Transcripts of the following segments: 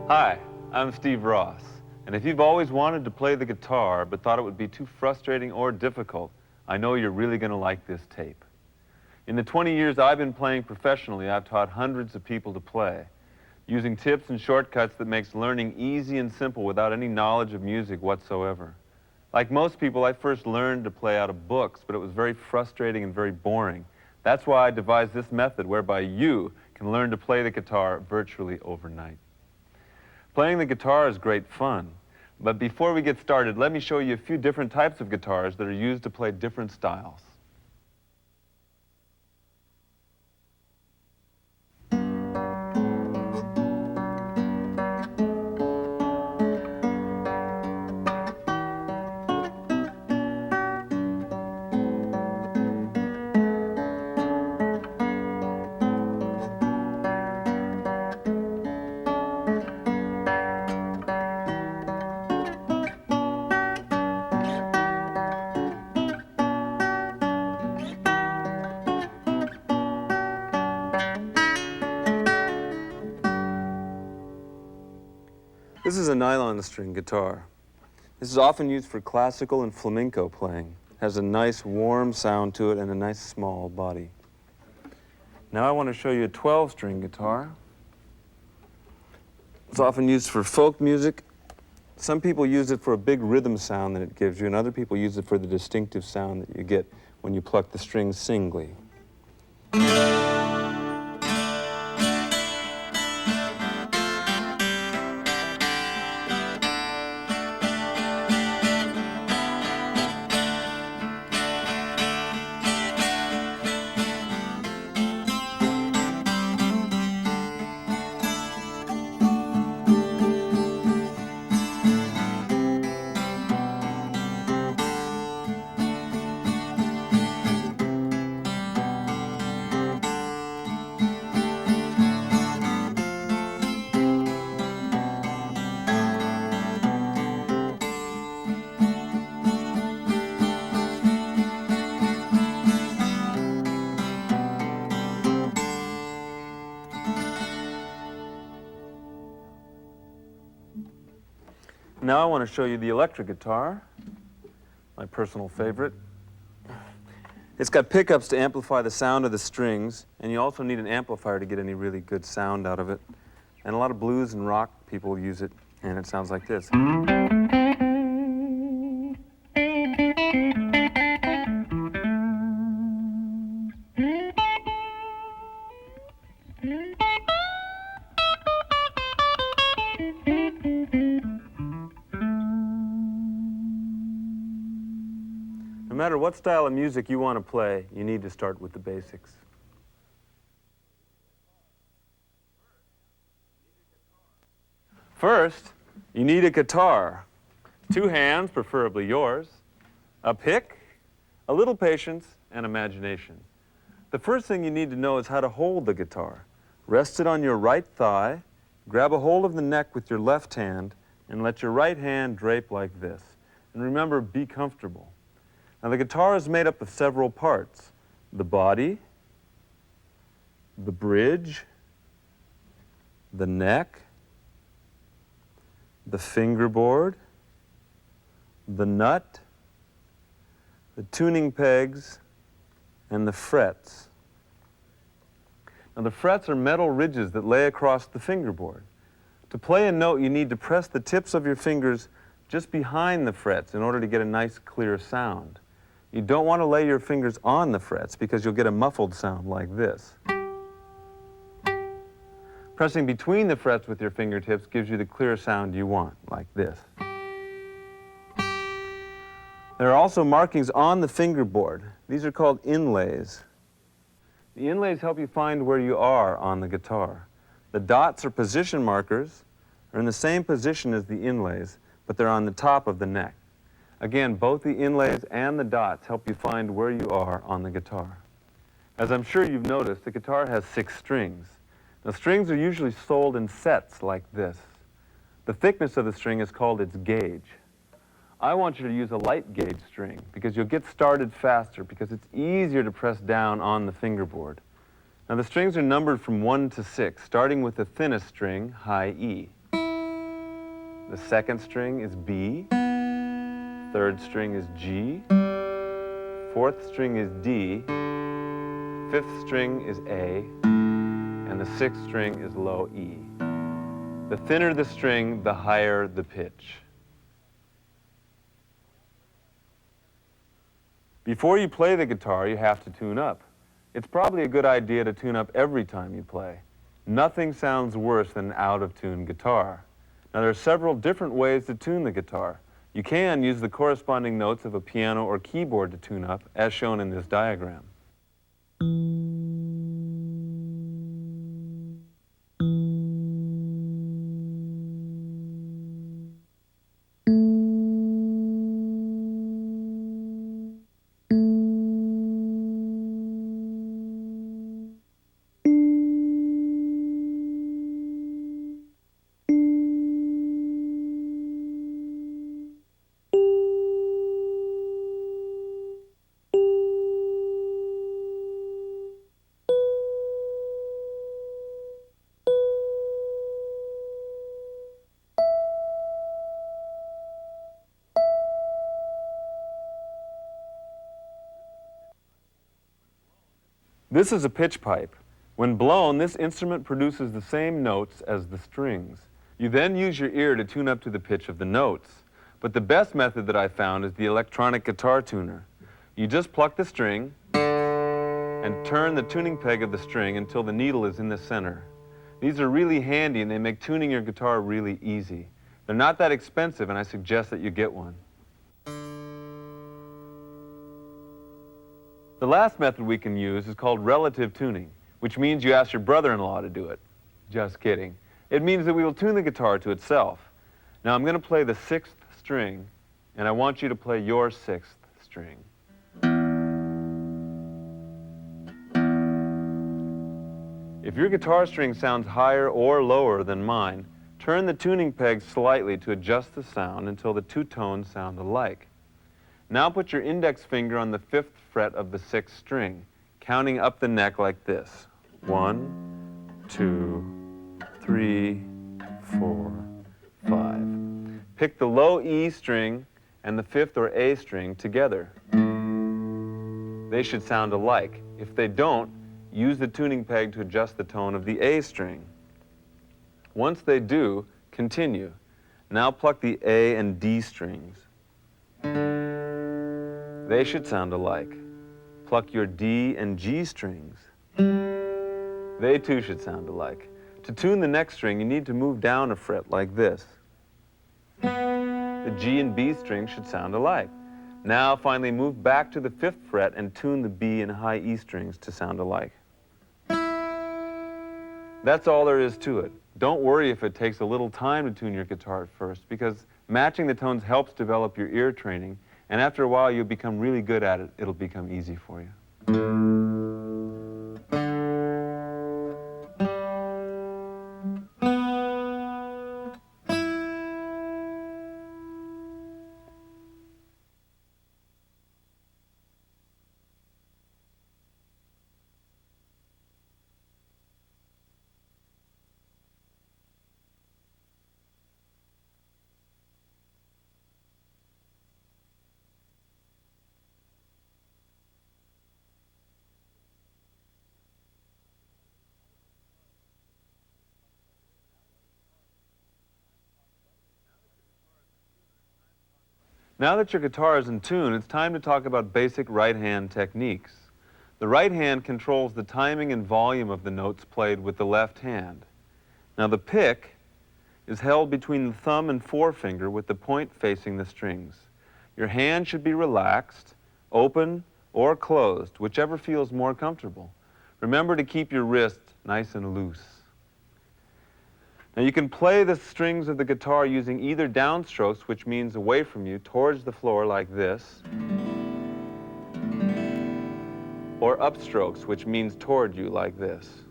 Hi, I'm Steve Ross, and if you've always wanted to play the guitar but thought it would be too frustrating or difficult, I know you're really going to like this tape. In the 20 years I've been playing professionally, I've taught hundreds of people to play, using tips and shortcuts that makes learning easy and simple without any knowledge of music whatsoever. Like most people, I first learned to play out of books, but it was very frustrating and very boring. That's why I devised this method whereby you can learn to play the guitar virtually overnight. Playing the guitar is great fun, but before we get started, let me show you a few different types of guitars that are used to play different styles. This is a nylon string guitar. This is often used for classical and flamenco playing. It has a nice warm sound to it and a nice small body. Now I want to show you a 12-string guitar. It's often used for folk music. Some people use it for a big rhythm sound that it gives you, and other people use it for the distinctive sound that you get when you pluck the strings singly. Now I want to show you the electric guitar, my personal favorite. It's got pickups to amplify the sound of the strings, and you also need an amplifier to get any really good sound out of it. And a lot of blues and rock people use it, and it sounds like this. No matter what style of music you want to play, you need to start with the basics. First, you need a guitar. 2 hands, preferably yours, a pick, a little patience, and imagination. The first thing you need to know is how to hold the guitar. Rest it on your right thigh, grab a hold of the neck with your left hand, and let your right hand drape like this. And remember, be comfortable. Now, the guitar is made up of several parts: the body, the bridge, the neck, the fingerboard, the nut, the tuning pegs, and the frets. Now, the frets are metal ridges that lay across the fingerboard. To play a note, you need to press the tips of your fingers just behind the frets in order to get a nice, clear sound. You don't want to lay your fingers on the frets because you'll get a muffled sound like this. Pressing between the frets with your fingertips gives you the clear sound you want, like this. There are also markings on the fingerboard. These are called inlays. The inlays help you find where you are on the guitar. The dots, or position markers, are in the same position as the inlays, but they're on the top of the neck. Again, both the inlays and the dots help you find where you are on the guitar. As I'm sure you've noticed, the guitar has 6 strings. Now, strings are usually sold in sets like this. The thickness of the string is called its gauge. I want you to use a light gauge string because you'll get started faster because it's easier to press down on the fingerboard. Now, the strings are numbered from 1 to 6, starting with the thinnest string, high E. The second string is B. Third string is G. Fourth string is D. Fifth string is A. And the sixth string is low E. The thinner the string, the higher the pitch. Before you play the guitar, you have to tune up. It's probably a good idea to tune up every time you play. Nothing sounds worse than an out-of-tune guitar. Now, there are several different ways to tune the guitar. You can use the corresponding notes of a piano or keyboard to tune up, as shown in this diagram. This is a pitch pipe. When blown, this instrument produces the same notes as the strings. You then use your ear to tune up to the pitch of the notes. But the best method that I found is the electronic guitar tuner. You just pluck the string and turn the tuning peg of the string until the needle is in the center. These are really handy and they make tuning your guitar really easy. They're not that expensive and I suggest that you get one. The last method we can use is called relative tuning, which means you ask your brother-in-law to do it. Just kidding. It means that we will tune the guitar to itself. Now I'm going to play the sixth string, and I want you to play your sixth string. If your guitar string sounds higher or lower than mine, turn the tuning peg slightly to adjust the sound until the two tones sound alike. Now put your index finger on the fifth fret of the sixth string, counting up the neck like this. 1, 2, 3, 4, 5. Pick the low E string and the fifth or A string together. They should sound alike. If they don't, use the tuning peg to adjust the tone of the A string. Once they do, continue. Now pluck the A and D strings. They should sound alike. Pluck your D and G strings. They too should sound alike. To tune the next string, you need to move down a fret like this. The G and B strings should sound alike. Now finally move back to the fifth fret and tune the B and high E strings to sound alike. That's all there is to it. Don't worry if it takes a little time to tune your guitar at first, because matching the tones helps develop your ear training. And after a while, you'll become really good at it. It'll become easy for you. Now that your guitar is in tune, it's time to talk about basic right-hand techniques. The right hand controls the timing and volume of the notes played with the left hand. Now the pick is held between the thumb and forefinger with the point facing the strings. Your hand should be relaxed, open, or closed, whichever feels more comfortable. Remember to keep your wrist nice and loose. Now you can play the strings of the guitar using either downstrokes, which means away from you, towards the floor like this, or upstrokes, which means toward you like this.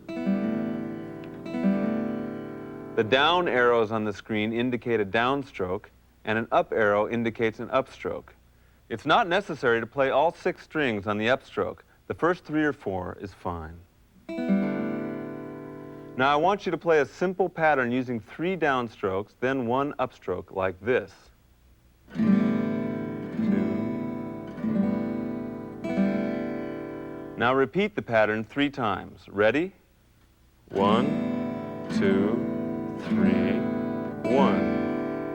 The down arrows on the screen indicate a downstroke, and an up arrow indicates an upstroke. It's not necessary to play all 6 strings on the upstroke. The first 3 or 4 is fine. Now I want you to play a simple pattern using 3 downstrokes, then 1 upstroke, like this. 2. Now repeat the pattern 3 times. Ready? 1, 2, 3, 1.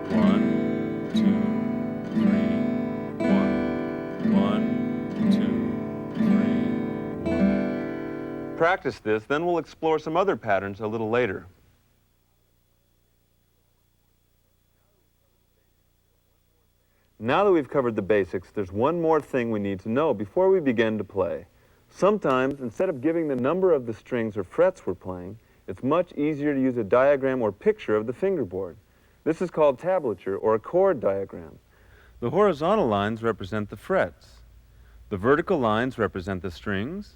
1, 2, 3, 1. 1, 2, 3, 1. Practice this, then we'll explore some other patterns a little later. Now that we've covered the basics, there's one more thing we need to know before we begin to play. Sometimes, instead of giving the number of the strings or frets we're playing, it's much easier to use a diagram or picture of the fingerboard. This is called tablature or a chord diagram. The horizontal lines represent the frets. The vertical lines represent the strings.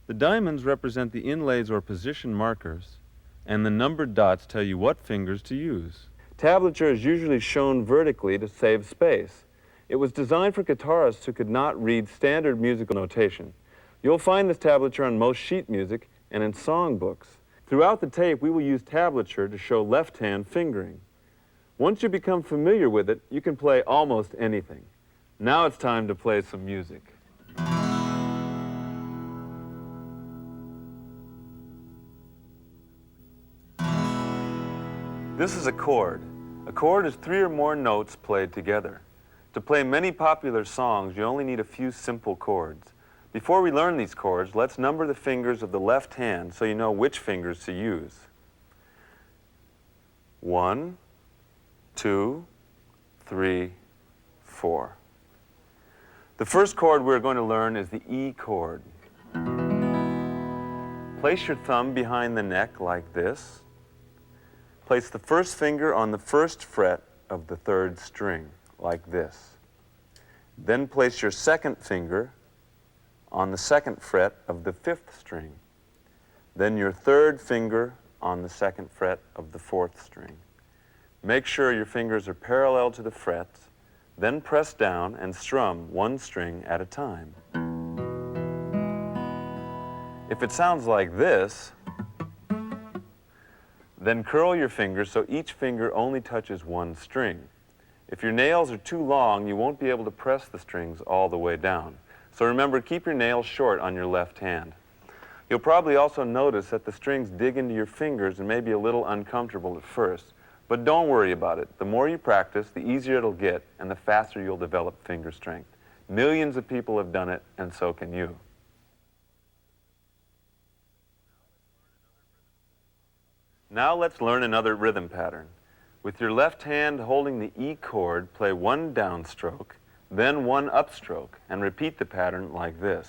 The diamonds represent the inlays or position markers. And the numbered dots tell you what fingers to use. Tablature is usually shown vertically to save space. It was designed for guitarists who could not read standard musical notation. You'll find this tablature on most sheet music and in songbooks. Throughout the tape, we will use tablature to show left-hand fingering. Once you become familiar with it, you can play almost anything. Now it's time to play some music. This is a chord. A chord is 3 or more notes played together. To play many popular songs, you only need a few simple chords. Before we learn these chords, let's number the fingers of the left hand so you know which fingers to use. 1, 2, 3, 4. The first chord we're going to learn is the E chord. Place your thumb behind the neck like this. Place the first finger on the first fret of the 3rd string, like this. Then place your second finger on the 2nd fret of the 5th string. Then your 3rd finger on the 2nd fret of the 4th string. Make sure your fingers are parallel to the frets, then press down and strum 1 string at a time. If it sounds like this, then curl your fingers so each finger only touches 1 string. If your nails are too long, you won't be able to press the strings all the way down. So remember, keep your nails short on your left hand. You'll probably also notice that the strings dig into your fingers and may be a little uncomfortable at first. But don't worry about it. The more you practice, the easier it'll get, and the faster you'll develop finger strength. Millions of people have done it, and so can you. Now let's learn another rhythm pattern. With your left hand holding the E chord, play 1 downstroke, then 1 upstroke, and repeat the pattern like this.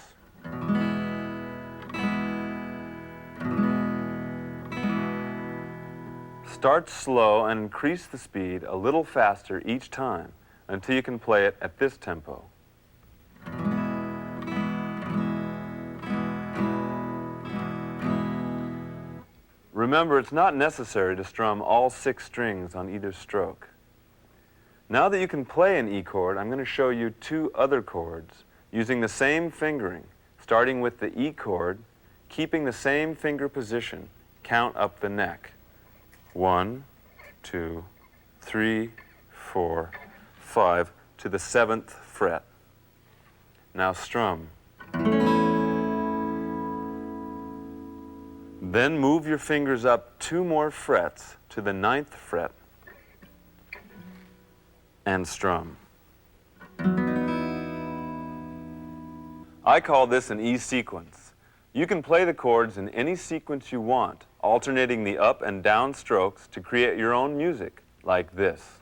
Start slow and increase the speed a little faster each time until you can play it at this tempo. Remember, it's not necessary to strum all 6 strings on either stroke. Now that you can play an E chord, I'm going to show you 2 other chords using the same fingering, starting with the E chord, keeping the same finger position. Count up the neck. 1, 2, 3, 4, 5 to the 7th fret. Now strum. Then move your fingers up 2 more frets to the 9th fret and strum. I call this an E sequence. You can play the chords in any sequence you want, alternating the up and down strokes to create your own music, like this.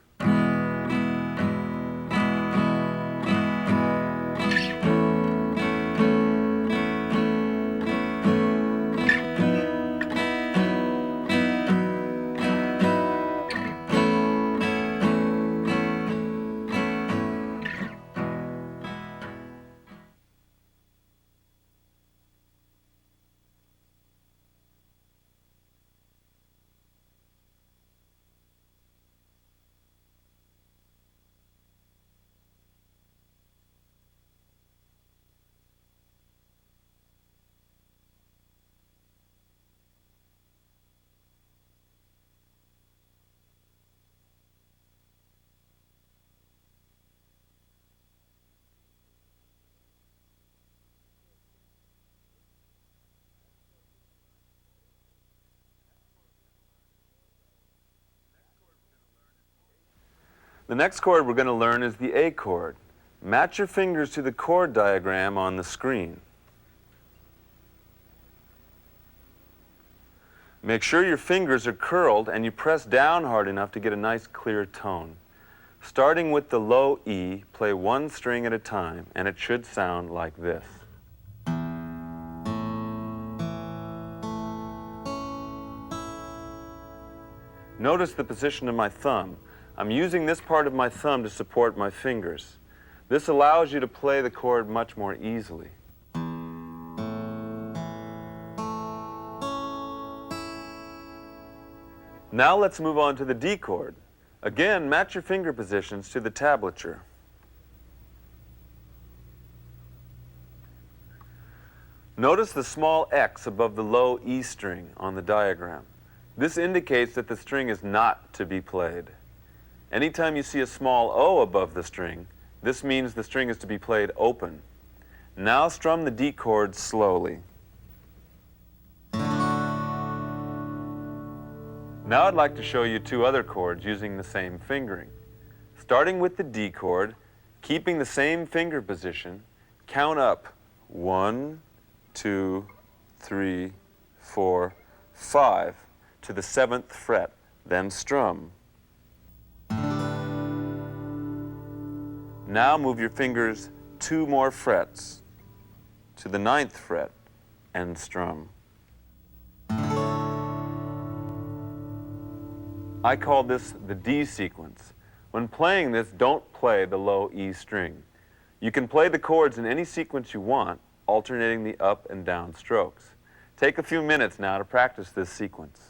The next chord we're going to learn is the A chord. Match your fingers to the chord diagram on the screen. Make sure your fingers are curled and you press down hard enough to get a nice clear tone. Starting with the low E, play one string at a time, and it should sound like this. Notice the position of my thumb. I'm using this part of my thumb to support my fingers. This allows you to play the chord much more easily. Now let's move on to the D chord. Again, match your finger positions to the tablature. Notice the small X above the low E string on the diagram. This indicates that the string is not to be played. Anytime you see a small O above the string, this means the string is to be played open. Now strum the D chord slowly. Now I'd like to show you two other chords using the same fingering. Starting with the D chord, keeping the same finger position, count up 1, 2, 3, 4, 5 to the 7th fret, then strum. Now move your fingers 2 more frets to the 9th fret and strum. I call this the D sequence. When playing this, don't play the low E string. You can play the chords in any sequence you want, alternating the up and down strokes. Take a few minutes now to practice this sequence.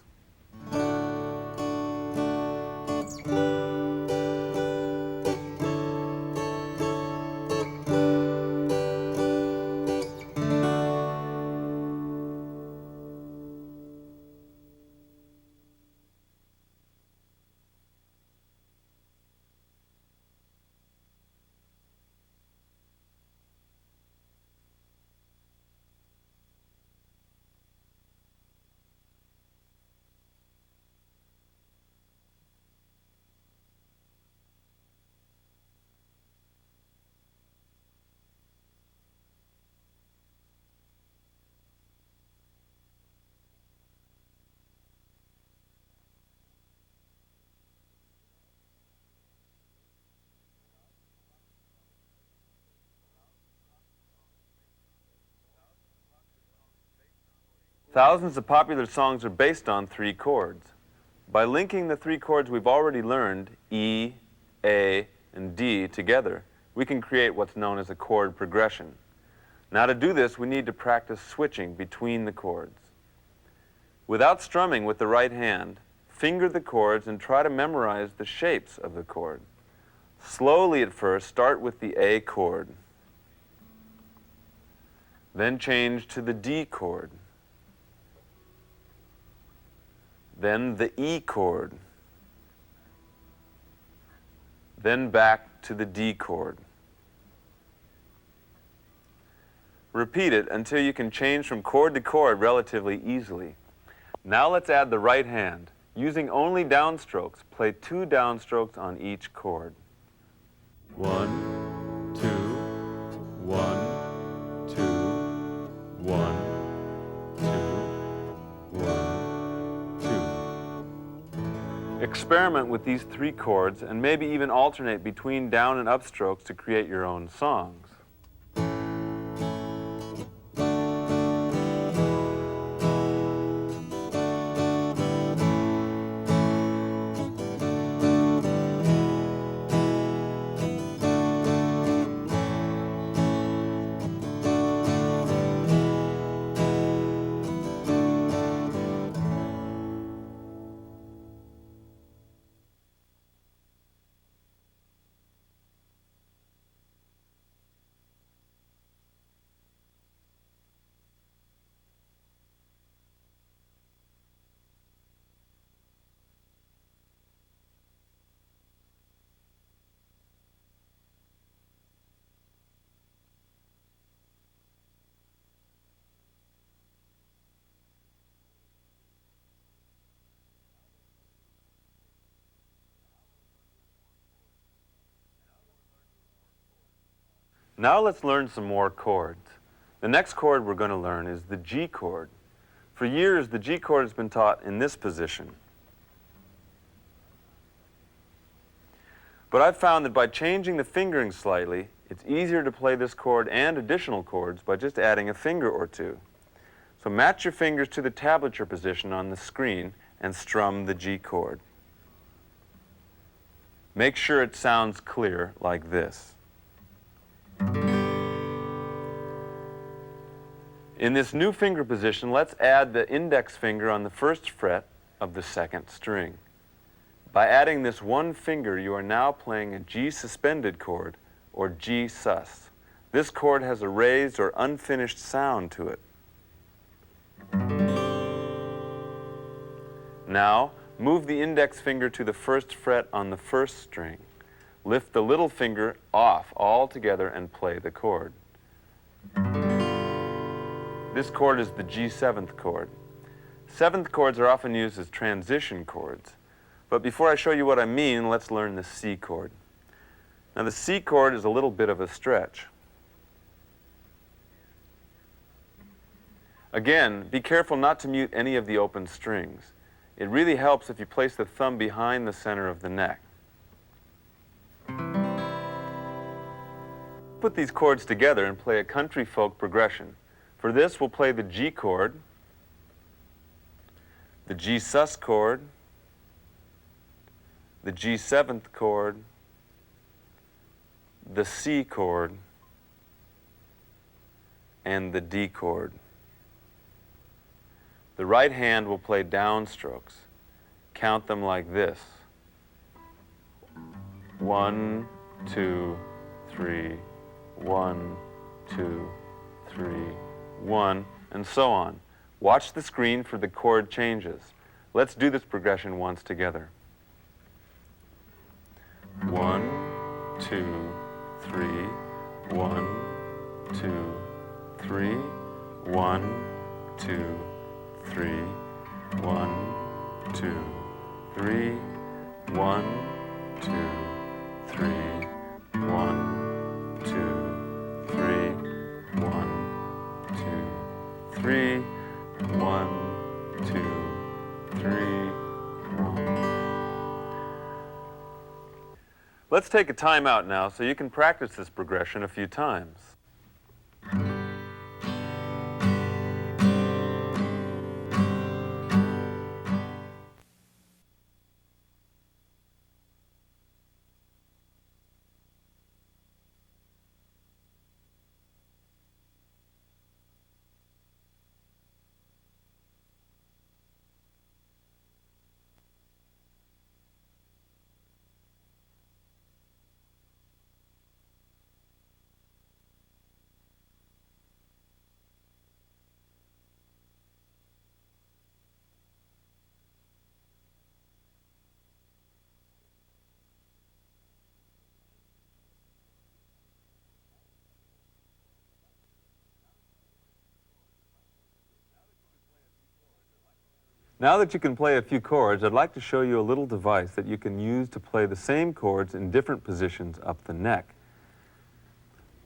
Thousands of popular songs are based on 3 chords. By linking the 3 chords we've already learned, E, A, and D, together, we can create what's known as a chord progression. Now to do this, we need to practice switching between the chords. Without strumming with the right hand, finger the chords and try to memorize the shapes of the chord. Slowly at first, start with the A chord. Then change to the D chord. Then the E chord. Then back to the D chord. Repeat it until you can change from chord to chord relatively easily. Now let's add the right hand. Using only downstrokes, play 2 downstrokes on each chord. 1, 2, 1, 2, 1, 2, 1, 2. Experiment with these 3 chords and maybe even alternate between down and up strokes to create your own songs. Now let's learn some more chords. The next chord we're going to learn is the G chord. For years, the G chord has been taught in this position. But I've found that by changing the fingering slightly, it's easier to play this chord and additional chords by just adding a finger or two. So match your fingers to the tablature position on the screen and strum the G chord. Make sure it sounds clear like this. In this new finger position, let's add the index finger on the first fret of the second string. By adding this one finger, you are now playing a G suspended chord, or G sus. This chord has a raised or unfinished sound to it. Now, move the index finger to the first fret on the first string. Lift the little finger off altogether and play the chord. This chord is the G7th chord. Seventh chords are often used as transition chords. But before I show you what I mean, let's learn the C chord. Now the C chord is a little bit of a stretch. Again, be careful not to mute any of the open strings. It really helps if you place the thumb behind the center of the neck. Put these chords together and play a country folk progression. For this, we'll play the G chord, the G sus chord, the G7th chord, the C chord, and the D chord. The right hand will play downstrokes. Count them like this. 1, 2, 3, 1, 2, 3, 1, and so on. Watch the screen for the chord changes. Let's do this progression once together. 1, 2, 3, 1, 2, 3, 1, 2, 3, 1, 2, 3, 1, 2, 3, 1, 2, 3, 1, 2, 3, 1, 2, 3, 1. Let's take a time out now so you can practice this progression a few times. Now that you can play a few chords, I'd like to show you a little device that you can use to play the same chords in different positions up the neck.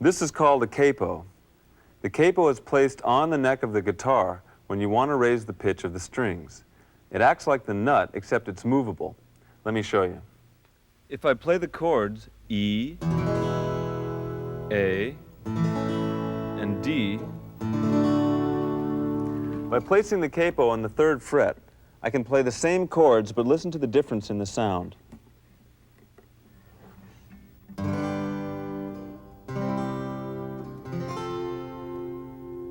This is called a capo. The capo is placed on the neck of the guitar when you want to raise the pitch of the strings. It acts like the nut, except it's movable. Let me show you. If I play the chords E, A, and D, by placing the capo on the 3rd fret, I can play the same chords, but listen to the difference in the sound.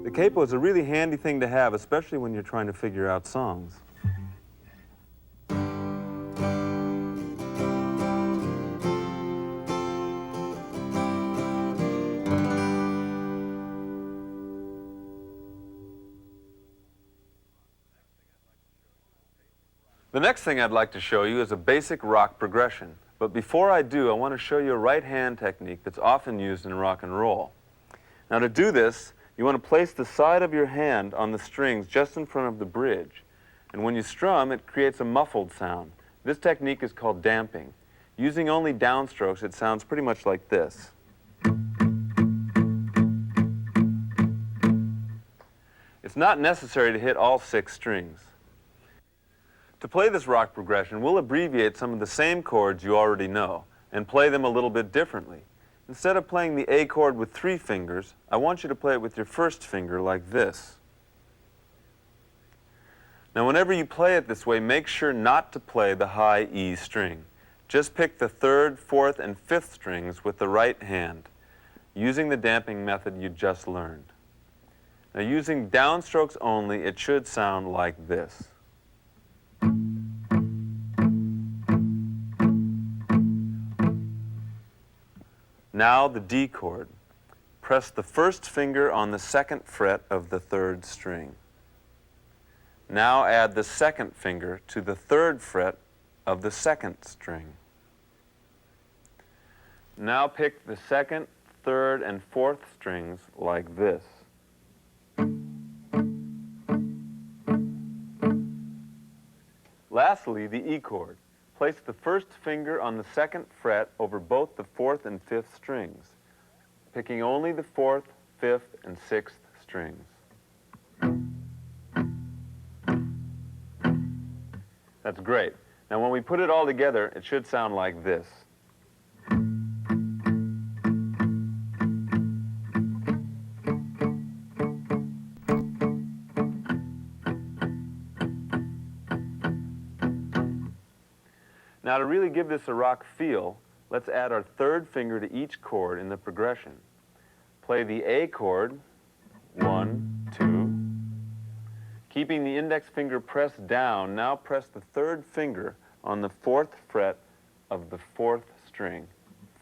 The capo is a really handy thing to have, especially when you're trying to figure out songs. The next thing I'd like to show you is a basic rock progression. But before I do, I want to show you a right hand technique that's often used in rock and roll. Now to do this, you want to place the side of your hand on the strings just in front of the bridge. And when you strum, it creates a muffled sound. This technique is called damping. Using only downstrokes, it sounds pretty much like this. It's not necessary to hit all 6 strings. To play this rock progression, we'll abbreviate some of the same chords you already know and play them a little bit differently. Instead of playing the A chord with 3 fingers, I want you to play it with your first finger like this. Now, whenever you play it this way, make sure not to play the high E string. Just pick the 3rd, 4th, and 5th strings with the right hand, using the damping method you just learned. Now, using downstrokes only, it should sound like this. Now the D chord. Press the first finger on the 2nd fret of the 3rd string. Now add the 2nd finger to the 3rd fret of the 2nd string. Now pick the 2nd, 3rd, and 4th strings like this. Lastly, the E chord. Place the first finger on the 2nd fret over both the 4th and 5th strings, picking only the 4th, 5th, and 6th strings. That's great. Now when we put it all together, it should sound like this. Now to really give this a rock feel, let's add our 3rd finger to each chord in the progression. Play the A chord, 1, 2. Keeping the index finger pressed down, now press the 3rd finger on the 4th fret of the 4th string,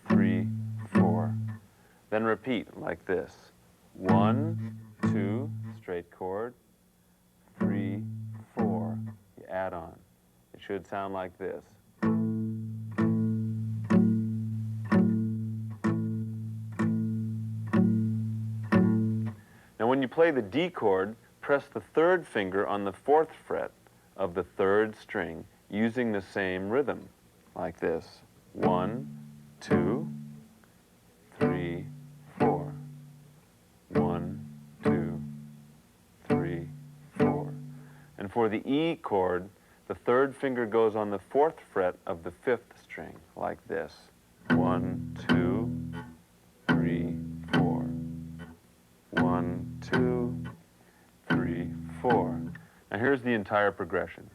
3, 4. Then repeat like this. 1, 2, straight chord, 3, 4. You add on. It should sound like this. Now when you play the D chord, press the 3rd finger on the 4th fret of the 3rd string using the same rhythm, like this. 1, 2, 3, 4. 1, 2, 3, 4. And for the E chord, the 3rd finger goes on the 4th fret of the 5th string, like this. 1, 2, 3, 4. 1, 2, 3, 4. Now here's the entire progression.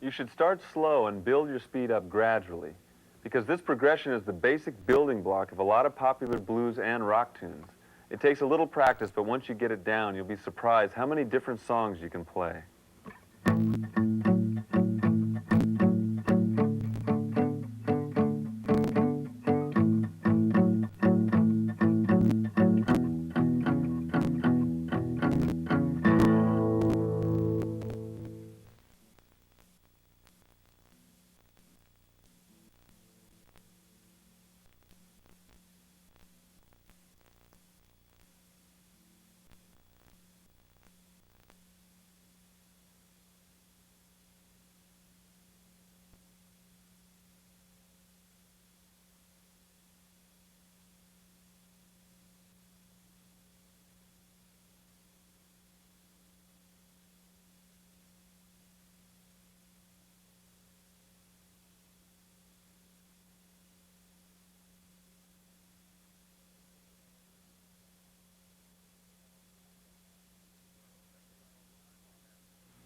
You should start slow and build your speed up gradually, because this progression is the basic building block of a lot of popular blues and rock tunes. It takes a little practice, but once you get it down, you'll be surprised how many different songs you can play.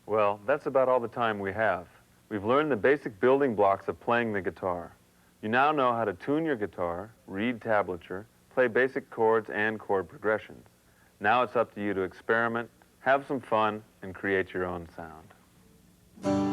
Well, that's about all the time we have. We've learned the basic building blocks of playing the guitar. You now know how to tune your guitar, read tablature, play basic chords and chord progressions. Now it's up to you to experiment, have some fun, and create your own sound.